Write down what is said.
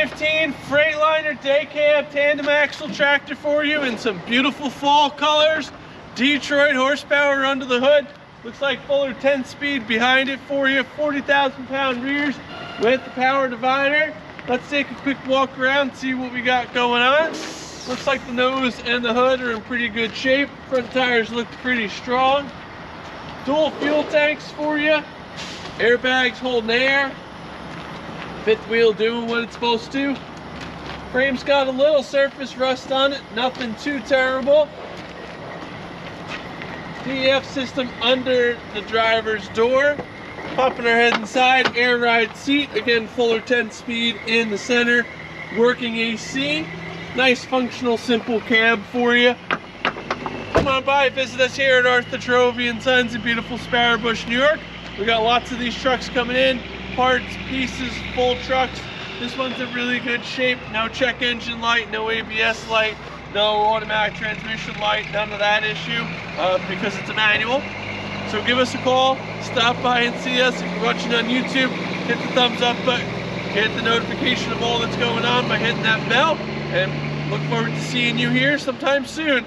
2015 Freightliner day cab tandem axle tractor for you in some beautiful fall colors. Detroit horsepower under the hood. Looks like Fuller 10-speed behind it for you. 40,000 pound rears with the power divider. Let's take a quick walk around, see what we got going on. Looks like the nose and the hood are in pretty good shape. Front tires look pretty strong. Dual fuel tanks for you. Airbags holding air. Fifth wheel doing what it's supposed to. Frame's got a little surface rust on it, nothing too terrible. DEF system under the driver's door. Popping our head inside, air ride seat. Again, Fuller 10-speed in the center, working AC. Nice, functional, simple cab for you. Come on by, visit us here at Arthur Trovey & Sons in beautiful Sparrow Bush, New York. We got lots of these trucks coming in. Parts, pieces, full trucks. This one's in really good shape. No check engine light, no ABS light, no automatic transmission light, none of that issue because it's a manual. So give us a call, stop by and see us. If you're watching on YouTube, hit the thumbs up button, get the notification of all that's going on by hitting that bell, and look forward to seeing you here sometime soon.